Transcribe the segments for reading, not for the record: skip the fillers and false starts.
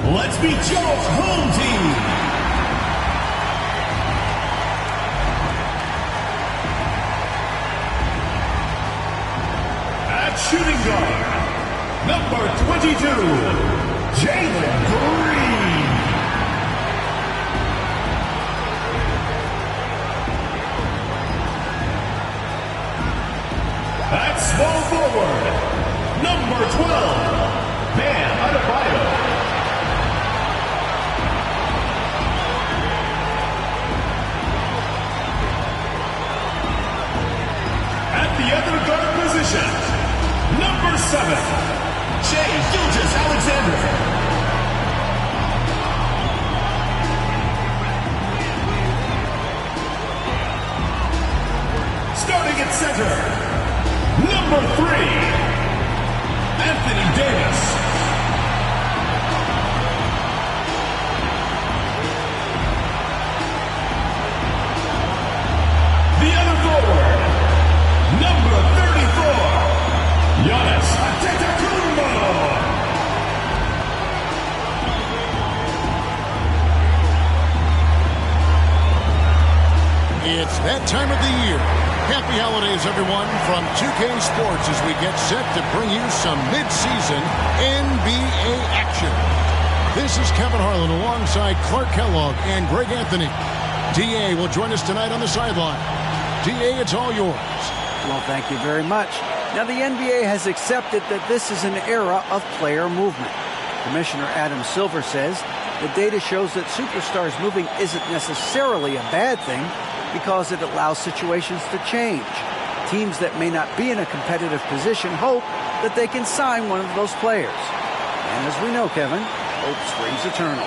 Let's meet Joe's home team. At shooting guard, number 22, Jalen Green. At small forward, number 12, Bam Adebayo. The other guard position, number 7, Shai Gilgeous-Alexander. Starting at center, number 3, Anthony Davis. The other forward, number 34, Giannis Antetokounmpo. It's that time of the year. Happy holidays, everyone, from 2K Sports as we get set to bring you some mid-season NBA action. This is Kevin Harlan alongside Clark Kellogg and Greg Anthony. D.A. will join us tonight on the sideline. D.A., it's all yours. Well, thank you very much. Now, the NBA has accepted that this is an era of player movement. Commissioner Adam Silver says the data shows that superstars moving isn't necessarily a bad thing because it allows situations to change. Teams that may not be in a competitive position hope that they can sign one of those players. And as we know, Kevin, hope springs eternal.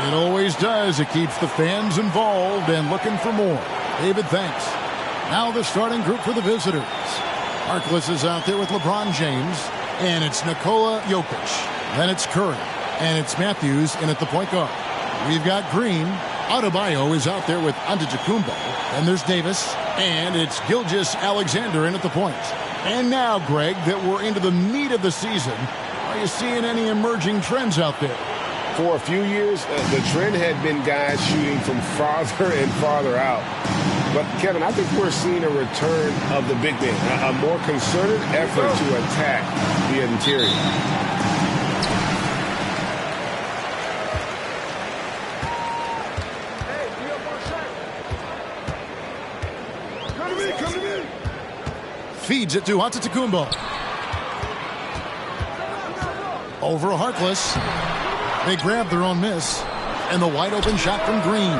It always does. It keeps the fans involved and looking for more. David, thanks. Now the starting group for the visitors. Harkless is out there with LeBron James, and it's Nikola Jokic. Then it's Curry, and it's Matthews in at the point guard. We've got Green. Adebayo is out there with Antetokounmpo. And there's Davis, and it's Gilgeous-Alexander in at the point. And now, Greg, that we're into the meat of the season, are you seeing any emerging trends out there? For a few years, the trend had been guys shooting from farther and farther out. But, Kevin, I think we're seeing a return of the big man, a more concerted effort to attack the interior. Come to me. Feeds it to Antetokounmpo. Over Harkless. They grab their own miss. And the wide open shot from Green.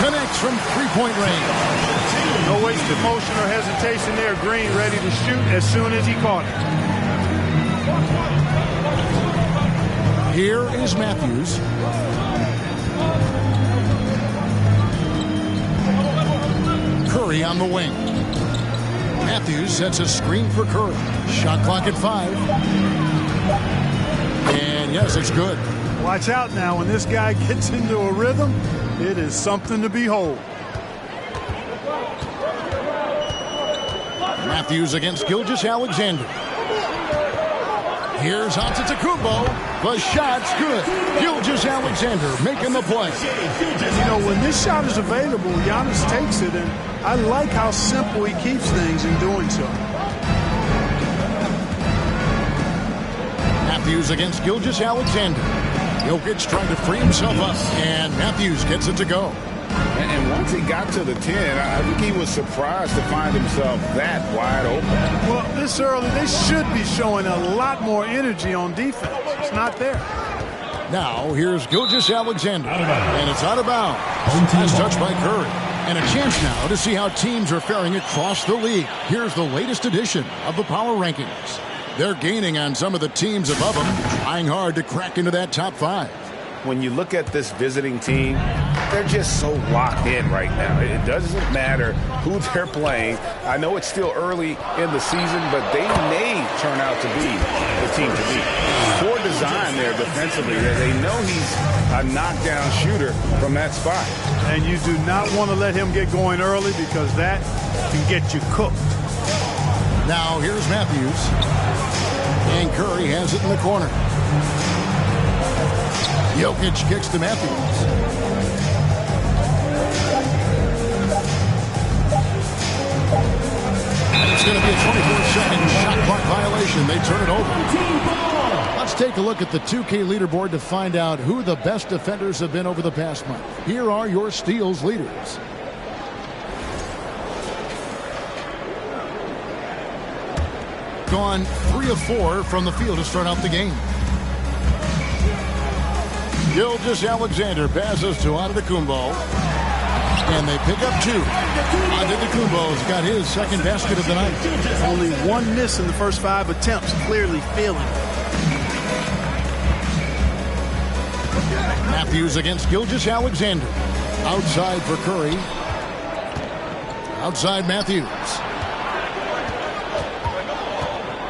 Connects from three-point range. No wasted motion or hesitation there. Green ready to shoot as soon as he caught it. Here is Matthews. Curry on the wing. Matthews sets a screen for Curry. Shot clock at 5. And yes, it's good. Watch out now. When this guy gets into a rhythm, it is something to behold. Matthews against Gilgeous-Alexander. Here's Antetokounmpo. The shot's good. Gilgeous-Alexander making the play. You know, when this shot is available, Giannis takes it, and I like how simple he keeps things in doing so. Matthews against Gilgeous-Alexander. Jokic trying to free himself up, and Matthews gets it to go. And once he got to the 10, I think he was surprised to find himself that wide open. Well, this early, they should be showing a lot more energy on defense. It's not there. Now, here's Gilgeous-Alexander, and it's out of bounds. Nice touch by Curry. And a chance now to see how teams are faring across the league. Here's the latest edition of the Power Rankings. They're gaining on some of the teams above them, trying hard to crack into that top 5. When you look at this visiting team, they're just so locked in right now. It doesn't matter who they're playing. I know it's still early in the season, but they may turn out to be the team to beat. Poor design there defensively. They know he's a knockdown shooter from that spot. And you do not want to let him get going early because that can get you cooked. Now here's Matthews. And Curry has it in the corner. Jokic kicks to Matthews. And it's going to be a 24-second shot clock violation. They turn it over. Let's take a look at the 2K leaderboard to find out who the best defenders have been over the past month. Here are your steals leaders. Gone 3 of 4 from the field to start out the game. Gilgeous-Alexander passes to Antetokounmpo. And they pick up 2. Antetokounmpo's got his second basket of the night. Only 1 miss in the first 5 attempts. Clearly feeling it. Matthews against Gilgeous-Alexander. Outside for Curry. Outside Matthews.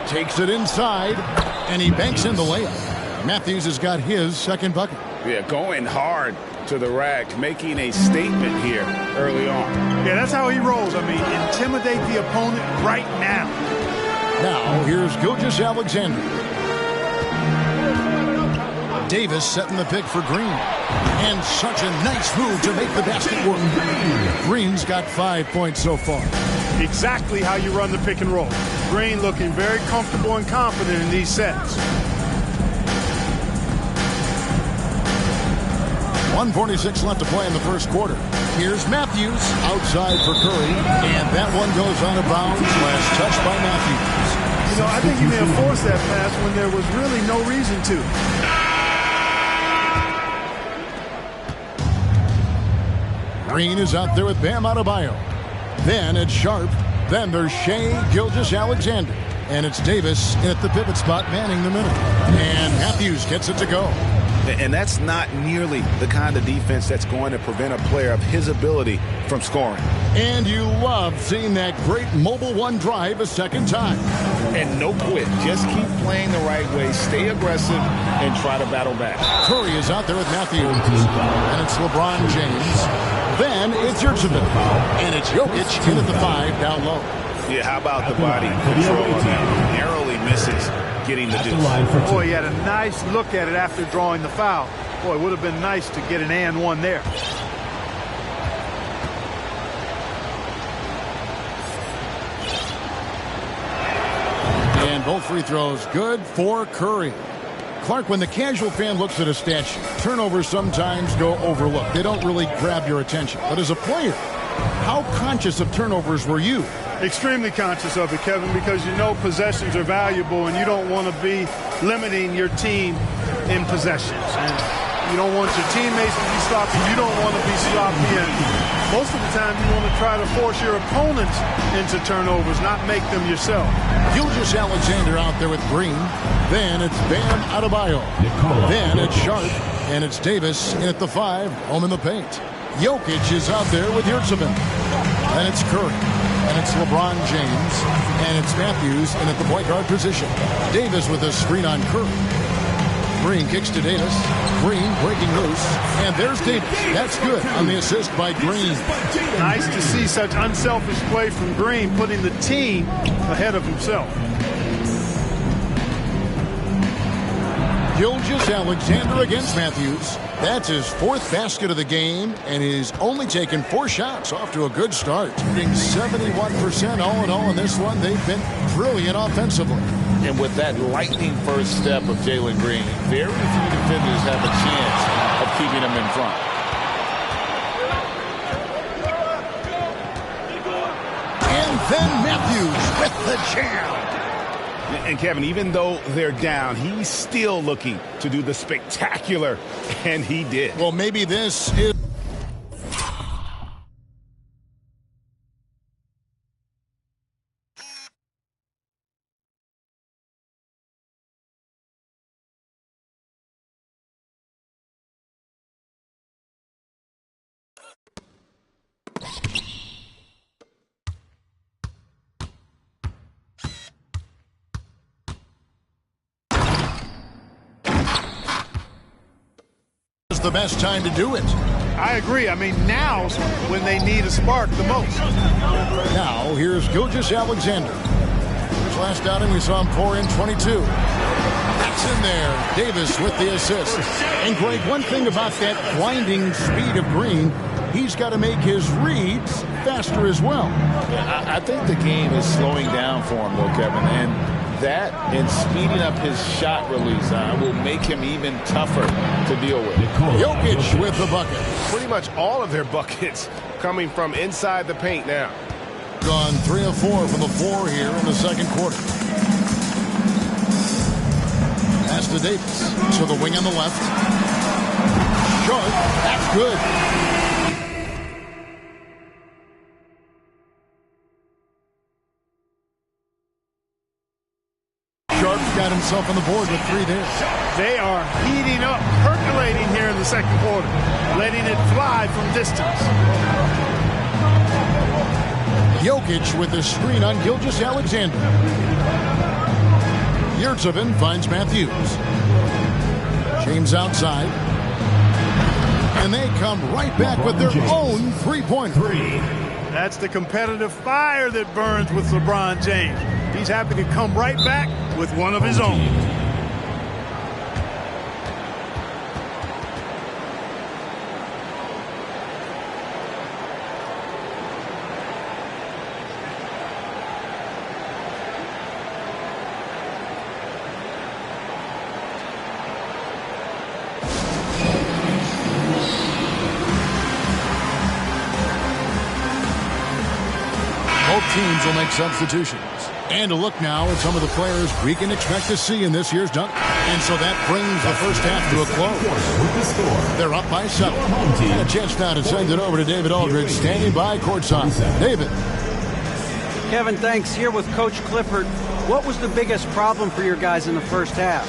Takes it inside, and he banks in the layup. Matthews has got his second bucket. Yeah, going hard to the rack, making a statement here early on. Yeah, that's how he rolls. I mean, intimidate the opponent right now. Now, here's Gilgeous-Alexander. Davis setting the pick for Green. And such a nice move to make the basket work. Green's got 5 points so far. Exactly how you run the pick and roll. Green looking very comfortable and confident in these sets. 1:46 left to play in the first quarter. Here's Matthews outside for Curry, and that one goes out of bounds. Last touch by Matthews. You know, I think he may have forced that pass when there was really no reason to. Green is out there with Bam Adebayo. Then it's Sharp. Then there's Shai Gilgeous-Alexander. And it's Davis at the pivot spot manning the middle. And Matthews gets it to go. And that's not nearly the kind of defense that's going to prevent a player of his ability from scoring. And you love seeing that great mobile one drive a second time. And no quit. Just keep playing the right way. Stay aggressive and try to battle back. Curry is out there with Matthews. And it's LeBron James. Then it's Yurtseven. And it's Jokic in at the 5 down low. Yeah, how about the body control on that? Narrowly misses getting the deuce. Boy, he had a nice look at it after drawing the foul. Boy, it would have been nice to get an and one there. And both free throws good for Curry. Clark, when the casual fan looks at a stat sheet, turnovers sometimes go overlooked. They don't really grab your attention. But as a player, how conscious of turnovers were you? Extremely conscious of it, Kevin, because you know possessions are valuable and you don't want to be limiting your team in possessions. And you don't want your teammates to be sloppy. You don't want to be sloppy. And most of the time you want to try to force your opponents into turnovers, not make them yourself. Gilgeous-Alexander out there with Green. Then it's Bam Adebayo. Then it's Sharp. And it's Davis in at the 5, home in the paint. Jokic is out there with Yurtseven. And it's Curry. And it's LeBron James. And it's Matthews in at the point guard position. Davis with a screen on Curry. Green kicks to Davis. Green breaking loose. And there's Davis. That's good on the assist by Green. Nice to see such unselfish play from Green, putting the team ahead of himself. Gilgeous-Alexander against Matthews. That's his 4th basket of the game, and he's only taken 4 shots. Off to a good start. Shooting 71% all in all in this one. They've been brilliant offensively. And with that lightning first step of Jalen Green, very few defenders have a chance of keeping him in front. And then Matthews with the jam. And Kevin, even though they're down, he's still looking to do the spectacular, and he did. Well, maybe this is... the best time to do it. I agree. I mean, now's when they need a spark the most. Now, here's Gilgeous-Alexander. His last outing, we saw him pour in 22. That's in there. Davis with the assist. And Greg, one thing about that blinding speed of Green, he's got to make his reads faster as well. I think the game is slowing down for him, though, Kevin. And that and speeding up his shot release will make him even tougher to deal with. Jokic with the bucket. Pretty much all of their buckets coming from inside the paint now. Gone 3 of 4 from the floor here in the second quarter. Pass to Davis. To the wing on the left. Short. That's good. Sharp's got himself on the board with 3 there. They are heating up, percolating here in the second quarter, letting it fly from distance. Jokic with the screen on Gilgeous-Alexander. Yurtseven finds Matthews. James outside. And they come right back with their own three-pointer. That's the competitive fire that burns with LeBron James. He's happy to come right back with one of his own. Both teams will make substitutions. And a look now at some of the players we can expect to see in this year's dunk. And so that brings the first half to a close. They're up by 7. And a chance now to send it over to David Aldridge, standing by courtside. David. Kevin, thanks. Here with Coach Clifford. What was the biggest problem for your guys in the first half?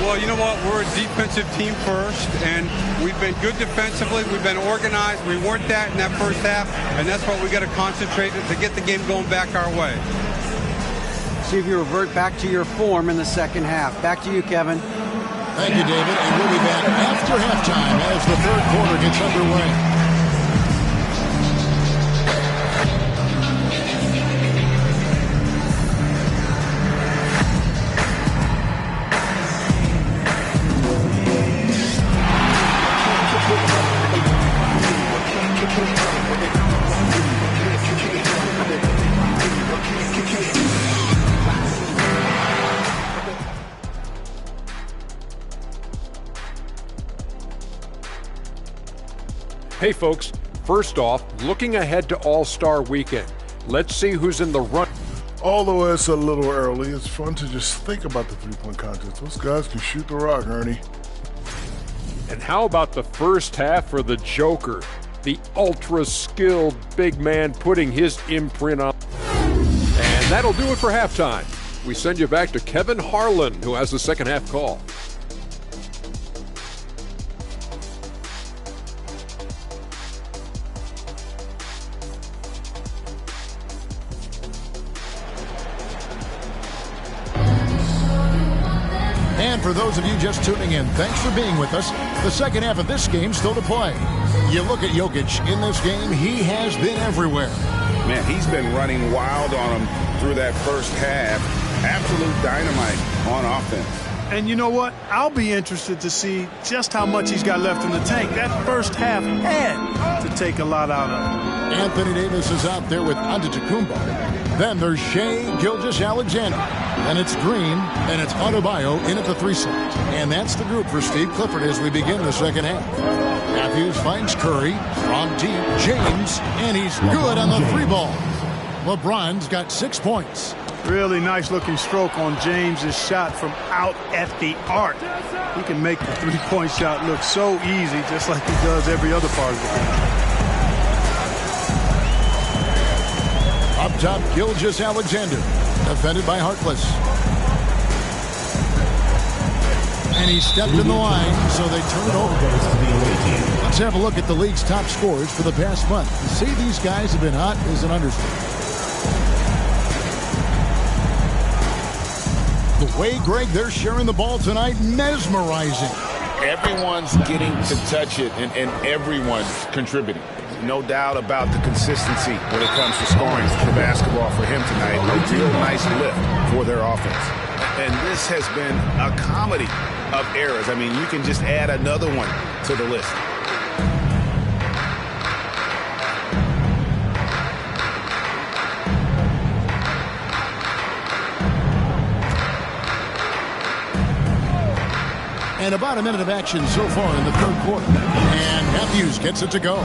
Well, you know what? We're a defensive team first, and we've been good defensively. We've been organized. We weren't that in that first half, and that's what we got to concentrate on to get the game going back our way. See if you revert back to your form in the second half. Back to you, Kevin. Thank you, David. And we'll be back after halftime as the third quarter gets underway. Hey folks, first off, looking ahead to All-Star Weekend. Let's see who's in the run. Although it's a little early, it's fun to just think about the three-point contest. Those guys can shoot the rock, Ernie. And how about the first half for the Joker? The ultra-skilled big man putting his imprint on. And that'll do it for halftime. We send you back to Kevin Harlan, who has the second half call. And for those of you just tuning in, thanks for being with us. The second half of this game still to play. You look at Jokic in this game, he has been everywhere. Man, he's been running wild on him through that first half. Absolute dynamite on offense. And you know what? I'll be interested to see just how much he's got left in the tank. That first half had to take a lot out of him. Anthony Davis is out there with Antetokounmpo. Then there's Shai Gilgeous-Alexander. Then it's Green, and it's Adebayo in at the 3 slot. And that's the group for Steve Clifford as we begin the second half. Matthews finds Curry from deep. James, and he's good on the 3 ball. LeBron's got 6 points. Really nice looking stroke on James's shot from out at the arc. He can make the 3-point shot look so easy, just like he does every other part of the game. Up top, Gilgeous-Alexander, defended by Harkless. And he stepped in the line, so they turn it over. Let's have a look at the league's top scorers for the past month. To say these guys have been hot is an understatement. The way, Greg, they're sharing the ball tonight, mesmerizing. Everyone's getting to touch it, and everyone's contributing. No doubt about the consistency when it comes to scoring the basketball for him tonight. A real nice lift for their offense. And this has been a comedy of errors. I mean, you can just add another one to the list. And about a minute of action so far in the third quarter. And Matthews gets it to go.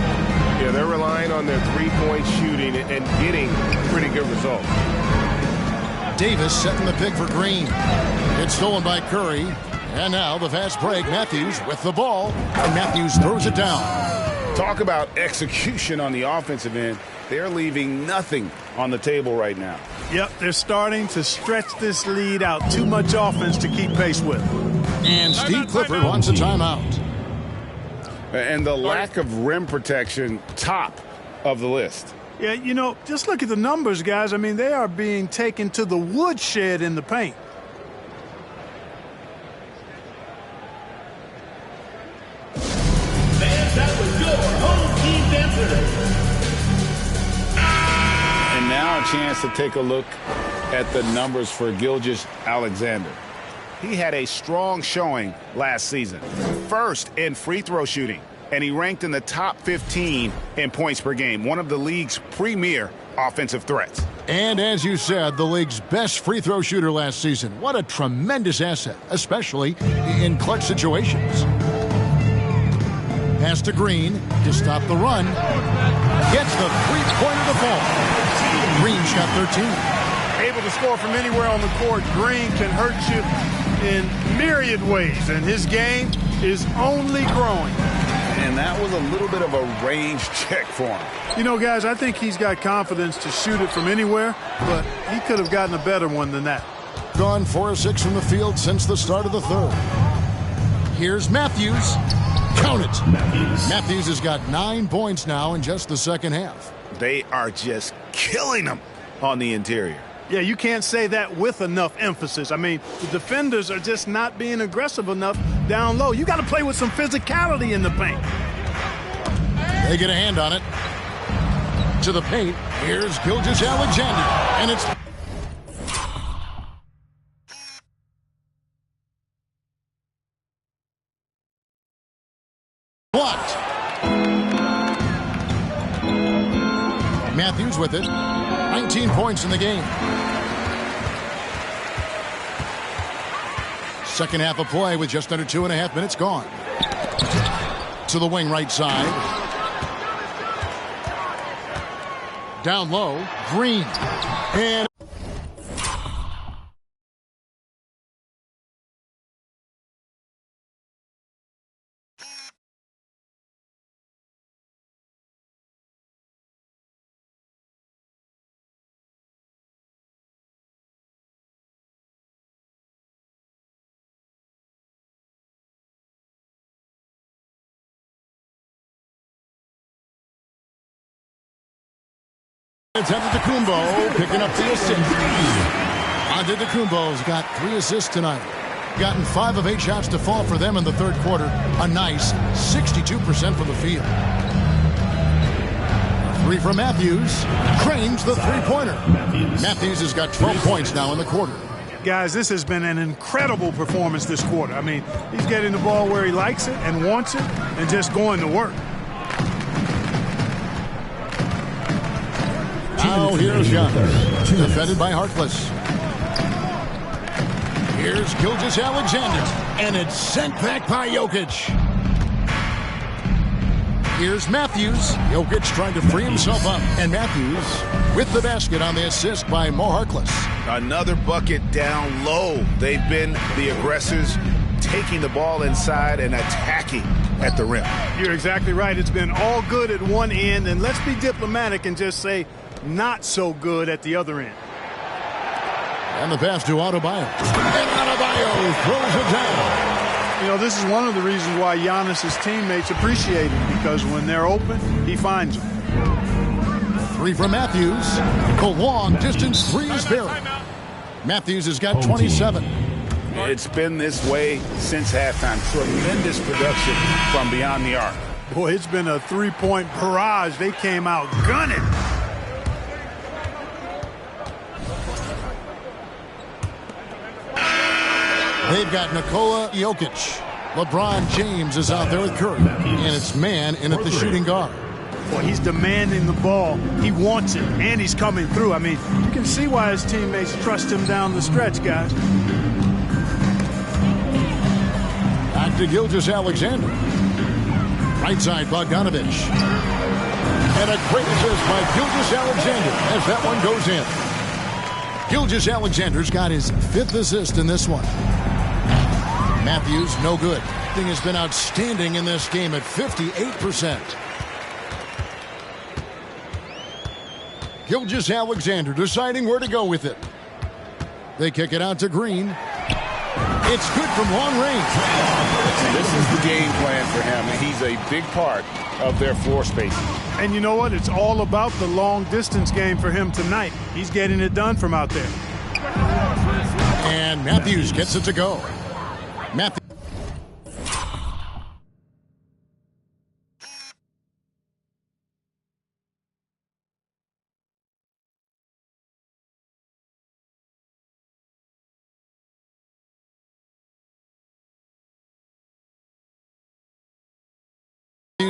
Yeah, they're relying on their three-point shooting and getting pretty good results. Davis setting the pick for Green. It's stolen by Curry. And now the fast break. Matthews with the ball. And Matthews throws it down. Talk about execution on the offensive end. They're leaving nothing on the table right now. Yep, they're starting to stretch this lead out. Too much offense to keep pace with. And Steve Clifford wants a timeout. And the lack of rim protection, top of the list. Yeah, you know, just look at the numbers, guys. I mean, they are being taken to the woodshed in the paint. And that was your home team dancer. And now a chance to take a look at the numbers for Gilgeous-Alexander. He had a strong showing last season. First in free throw shooting, and he ranked in the top 15 in points per game, one of the league's premier offensive threats. And as you said, the league's best free throw shooter last season. What a tremendous asset, especially in clutch situations. Pass to Green to stop the run. Gets the three-pointer to fall. Green shot 13. Able to score from anywhere on the court. Green can hurt you in myriad ways, and his game is only growing. And that was a little bit of a range check for him. You know, guys, I think he's got confidence to shoot it from anywhere, but he could have gotten a better one than that. Gone 4 of 6 from the field since the start of the third. Here's Matthews. Count it. Matthews has got 9 points now in just the second half. They are just killing him on the interior. Yeah, you can't say that with enough emphasis. I mean, the defenders are just not being aggressive enough down low. You got to play with some physicality in the paint. They get a hand on it. To the paint. Here's Gilgeous-Alexander. And it's... blocked. Matthews with it. 19 points in the game. Second half of play with just under 2.5 minutes gone. To the wing right side. Down low. Green. And... it's Antetokounmpo picking up the assist. Antetokounmpo's got 3 assists tonight. Gotten 5 of 8 shots to fall for them in the third quarter. A nice 62% from the field. 3 from Matthews. Cranes the three-pointer. Matthews has got 12 points now in the quarter. Guys, this has been an incredible performance this quarter. I mean, he's getting the ball where he likes it and wants it and just going to work. Now here's Giannis, defended by Harkless. Here's Gilgeous-Alexander, and it's sent back by Jokic. Here's Matthews. Jokic trying to free himself up, and Matthews with the basket on the assist by Mo Harkless. Another bucket down low. They've been the aggressors, taking the ball inside and attacking at the rim. You're exactly right. It's been all good at one end, and let's be diplomatic and just say not so good at the other end. And the pass to Adebayo. And Adebayo throws it down. You know, this is one of the reasons why Giannis' teammates appreciate him, because when they're open, he finds them. 3 from Matthews. The long distance 3 is buried. Matthews has got 27. It's been this way since halftime. Tremendous production from beyond the arc. Boy, it's been a three-point barrage. They came out gunning. They've got Nikola Jokic. LeBron James is out there with Curry. And it's man in at the shooting guard. Well, he's demanding the ball. He wants it, and he's coming through. I mean, you can see why his teammates trust him down the stretch, guys. Back to Gilgeous-Alexander. Right side, Bogdanovich. And a great assist by Gilgeous-Alexander as that one goes in. Gilgeous-Alexander's got his 5th assist in this one. Matthews, no good. Thing has been outstanding in this game at 58%. Gilgeous-Alexander deciding where to go with it. They kick it out to Green. It's good from long range. This is the game plan for him, and he's a big part of their floor spacing. And you know what? It's all about the long-distance game for him tonight. He's getting it done from out there. And Matthews gets it to go. Matthews.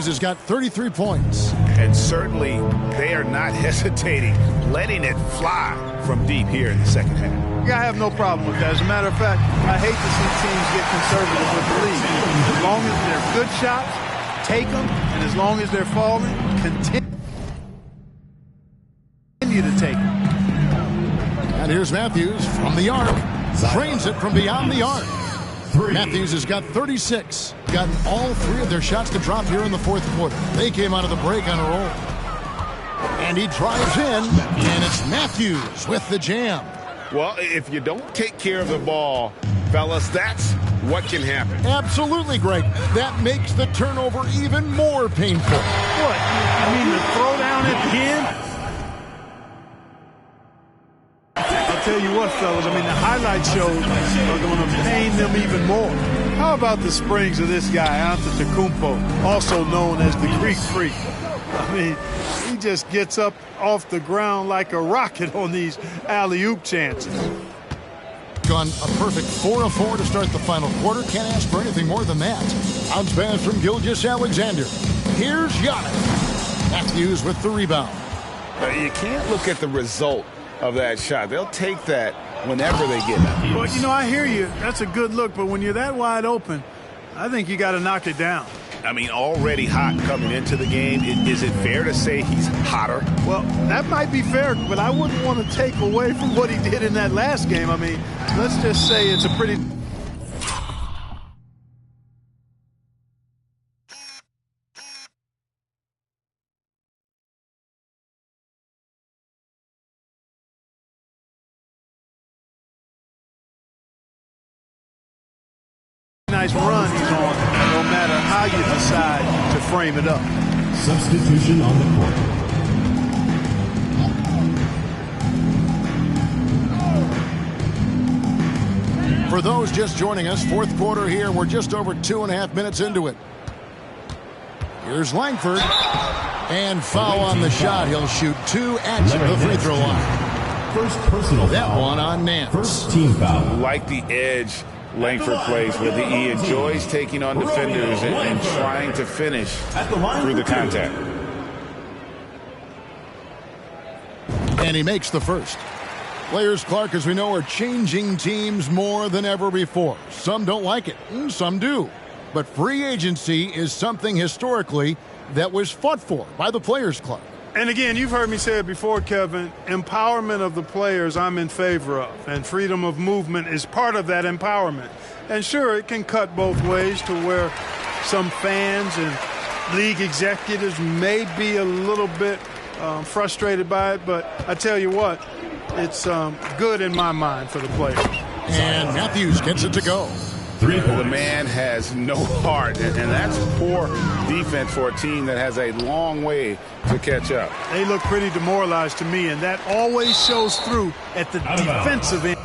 Has got 33 points. And certainly they are not hesitating, letting it fly from deep here in the second half. I have no problem with that. As a matter of fact, I hate to see teams get conservative with the lead. As long as they're good shots, take them, and as long as they're falling, continue to take them. And here's Matthews from the arc. Drains it from beyond the arc. Matthews has got 36. Gotten all 3 of their shots to drop here in the 4th quarter. They came out of the break on a roll. And he drives in, and it's Matthews with the jam. Well, if you don't take care of the ball, fellas, that's what can happen. Absolutely, Greg. That makes the turnover even more painful. What? I mean, the throw down at the end? I'll tell you what, fellas, I mean, the highlight shows are going to pain them even more. How about the springs of this guy, Antetokounmpo, also known as the Greek Freak? I mean, he just gets up off the ground like a rocket on these alley-oop chances. Gone a perfect 4 of 4 to start the final quarter. Can't ask for anything more than that. Bounce pass from Gilgeous-Alexander. Here's Giannis. Matthews with the rebound. You can't look at the result of that shot. They'll take that whenever they get it. Well, you know, I hear you. That's a good look, but when you're that wide open, I think you got to knock it down. I mean, already hot coming into the game. Is it fair to say he's hotter? Well, that might be fair, but I wouldn't want to take away from what he did in that last game. I mean, let's just say it's a pretty... nice run he's on, no matter how you decide to frame it up. Substitution on the court. For those just joining us, 4th quarter here. We're just over 2.5 minutes into it. Here's Langford. And foul on the shot. He'll shoot 2 at the free throw line. First personal that foul. One on Nance. First team foul. Like the edge Langford plays with. He enjoys taking on defenders and trying to finish through the contact. And he makes the first. Players, Clark, as we know, are changing teams more than ever before. Some don't like it, and some do. But free agency is something historically that was fought for by the Players Club. And again, you've heard me say it before, Kevin, empowerment of the players I'm in favor of, and freedom of movement is part of that empowerment. And sure, it can cut both ways to where some fans and league executives may be a little bit frustrated by it, but I tell you what, it's good in my mind for the players. And Matthews gets it to go. The man has no heart, and that's poor defense for a team that has a long way to catch up. They look pretty demoralized to me, and that always shows through at the defensive end.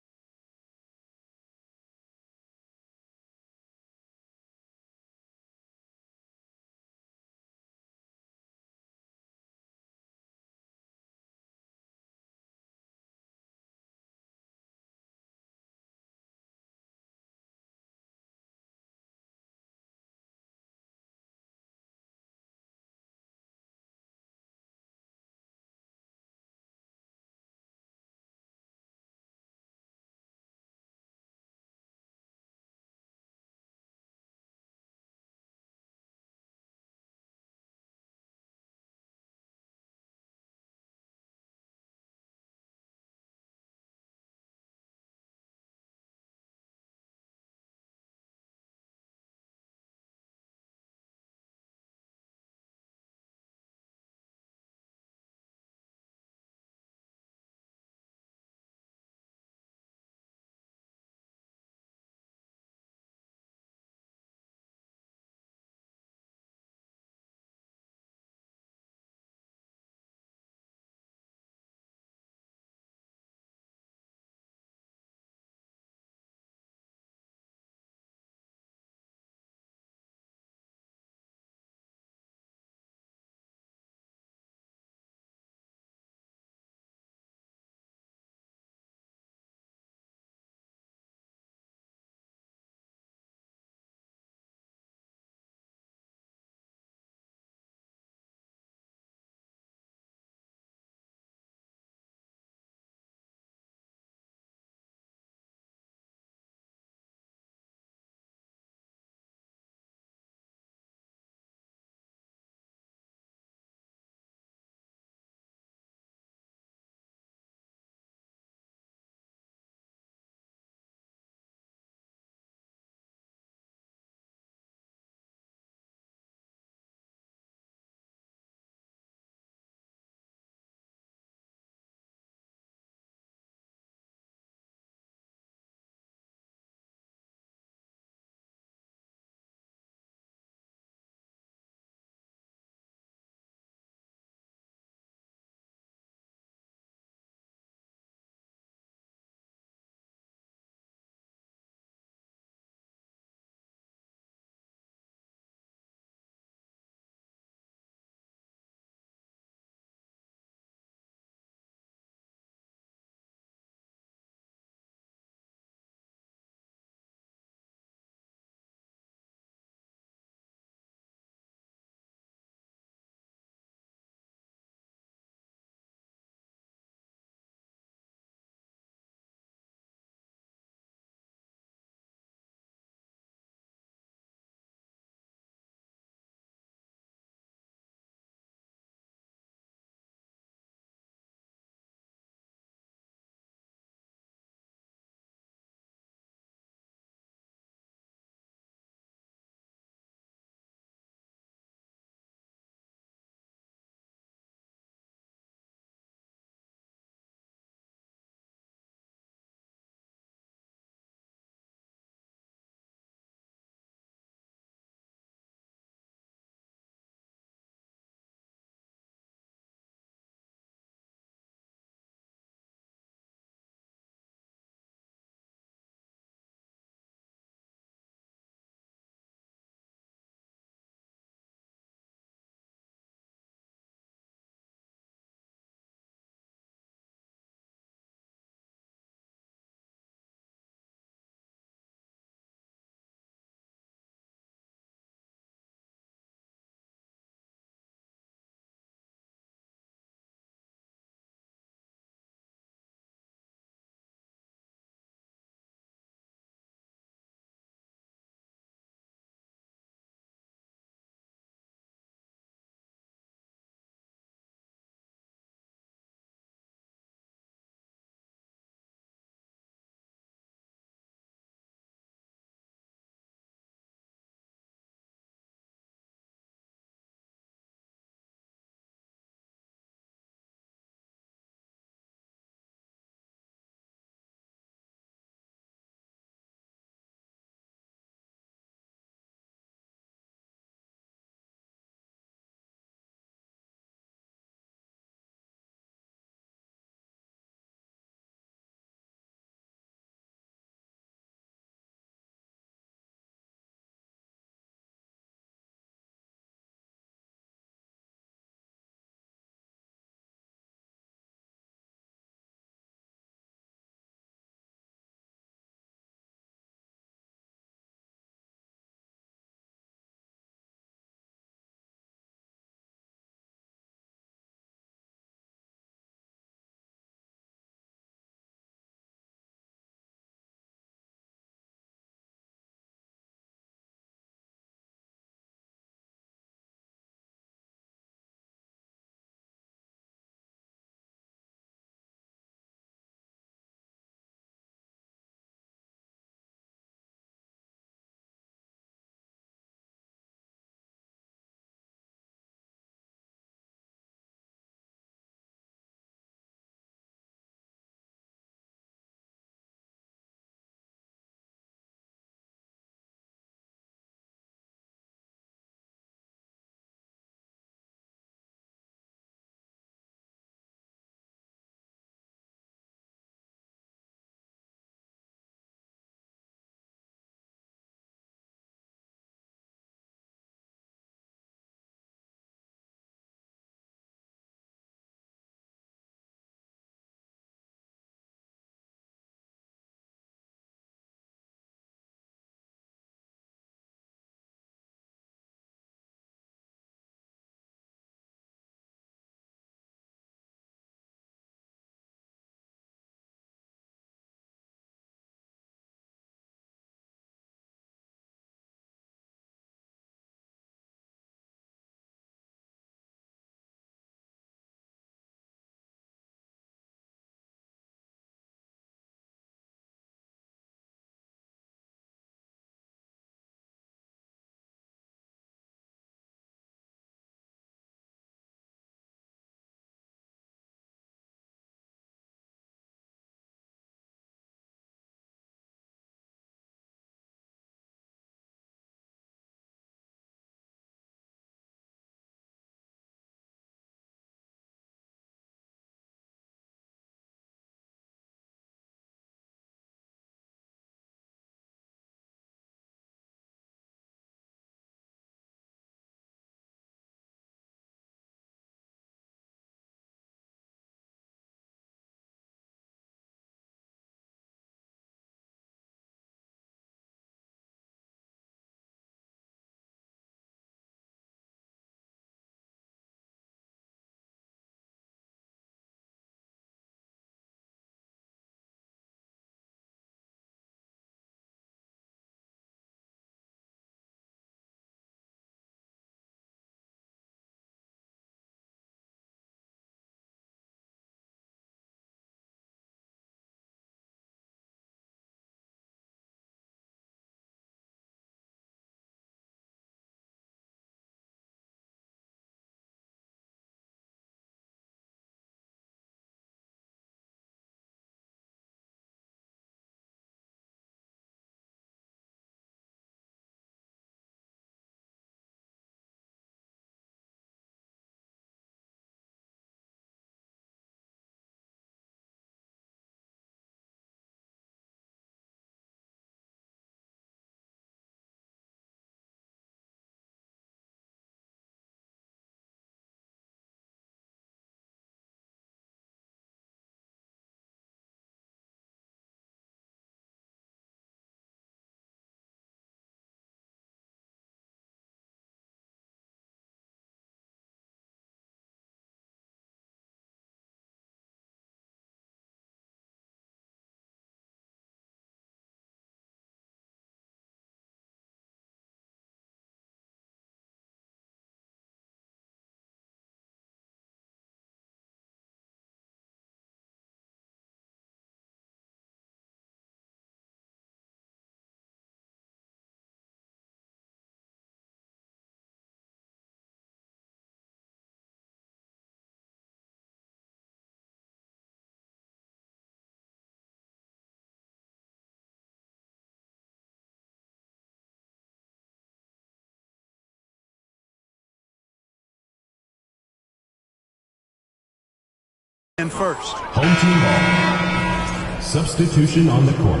And first. Home team ball. Substitution on the court.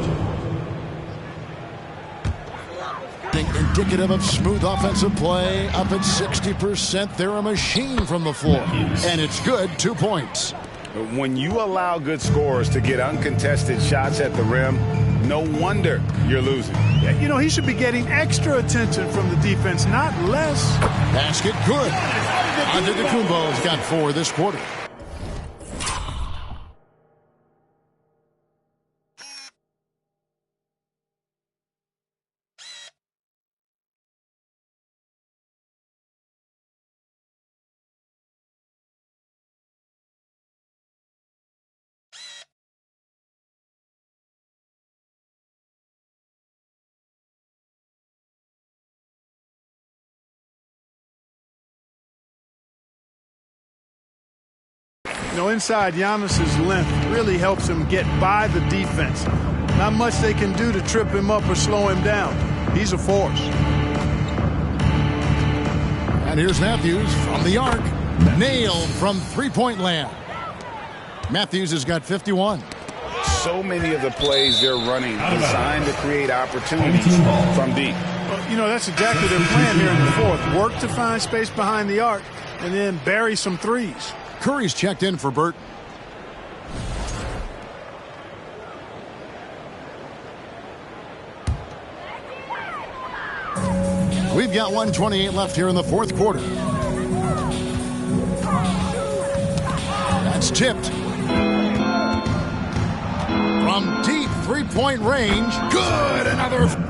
Indicative of smooth offensive play. Up at 60%. They're a machine from the floor. And it's good. 2 points. When you allow good scorers to get uncontested shots at the rim, no wonder you're losing. You know, he should be getting extra attention from the defense, not less. Basket good. Antetokounmpo has got 4 this quarter. You know, inside, Giannis's length really helps him get by the defense. Not much they can do to trip him up or slow him down. He's a force. And here's Matthews from the arc. Nailed from three-point land. Matthews has got 51. So many of the plays they're running designed to create opportunities from deep. Well, you know, that's exactly their plan here in the fourth. Work to find space behind the arc and then bury some threes. Curry's checked in for Burton. We've got 1:28 left here in the fourth quarter. That's tipped. From deep three-point range. Good. Another.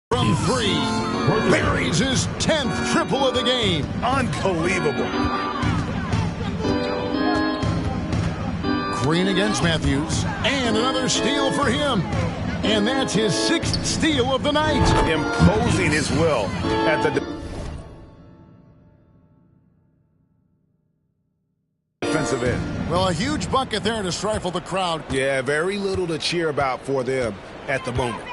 From three, buries his 10th triple of the game. Unbelievable. Green against Matthews, and another steal for him. And that's his 6th steal of the night. Imposing his will at the defensive end. Well, a huge bucket there to stifle the crowd. Yeah, very little to cheer about for them at the moment.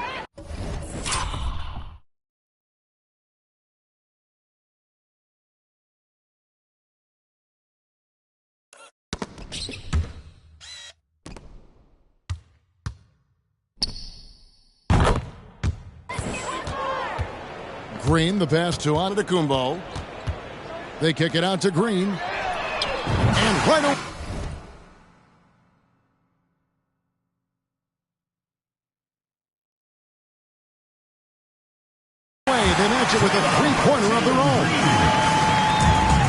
Green, the pass to Antetokounmpo. They kick it out to Green. And right away. They match it with a three-pointer of their own.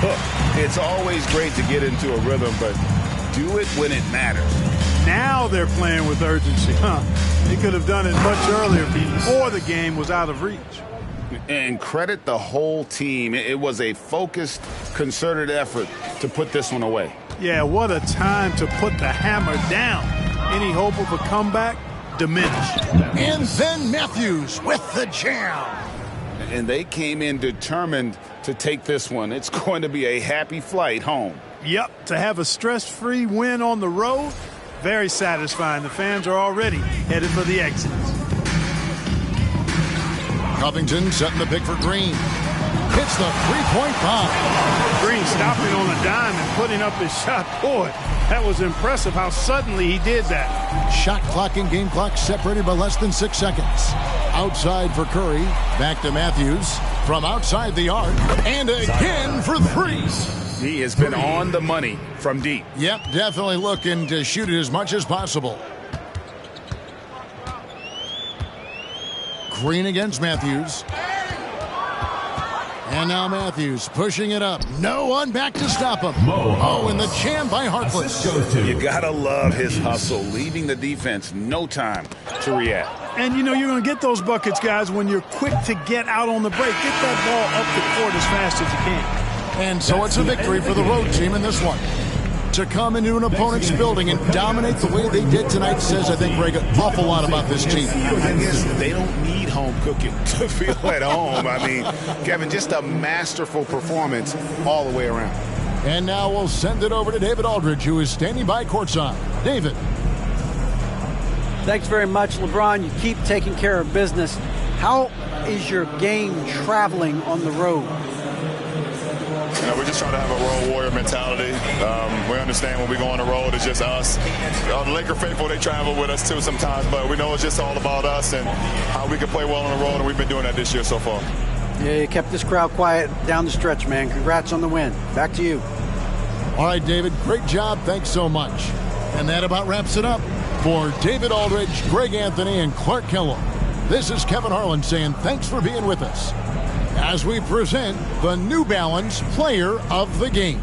Look, it's always great to get into a rhythm, but do it when it matters. Now they're playing with urgency. They could have done it much earlier before the game was out of reach. And credit the whole team. It was a focused, concerted effort to put this one away. Yeah, what a time to put the hammer down. Any hope of a comeback diminished. And then Matthews with the jam. And they came in determined to take this one. It's going to be a happy flight home. Yep, to have a stress-free win on the road, very satisfying. The fans are already headed for the exits. Covington setting the pick for Green. Hits the three-point bomb. Green stopping on a dime and putting up his shot. Boy, that was impressive how suddenly he did that. Shot clock and game clock separated by less than 6 seconds. Outside for Curry. Back to Matthews. From outside the arc. And again for three. He has been on the money from deep. Yep, definitely looking to shoot it as much as possible. Green against Matthews. And now Matthews pushing it up. No one back to stop him. Oh, and the jam by Harkless. You gotta love his hustle, leaving the defense no time to react. And you know you're going to get those buckets, guys, when you're quick to get out on the break. Get that ball up the court as fast as you can. And so it's a victory for the road team in this one. To come into an opponent's building and dominate the way they did tonight says, I think, Greg, an awful lot about this team. I guess they don't need home cooking to feel at home. I mean, Kevin, just a masterful performance all the way around. And now we'll send it over to David Aldridge, who is standing by courtside. David. Thanks very much, LeBron. You keep taking care of business. How is your game traveling on the road? We're just trying to have a road warrior mentality. We understand when we go on the road, it's just us. The Laker faithful, they travel with us too sometimes, but we know it's just all about us and how we can play well on the road, and we've been doing that this year so far. Yeah, you kept this crowd quiet down the stretch, man. Congrats on the win. Back to you. All right, David, great job. Thanks so much. And that about wraps it up. For David Aldridge, Greg Anthony, and Clark Kellogg, this is Kevin Harlan saying thanks for being with us as we present the New Balance Player of the Game.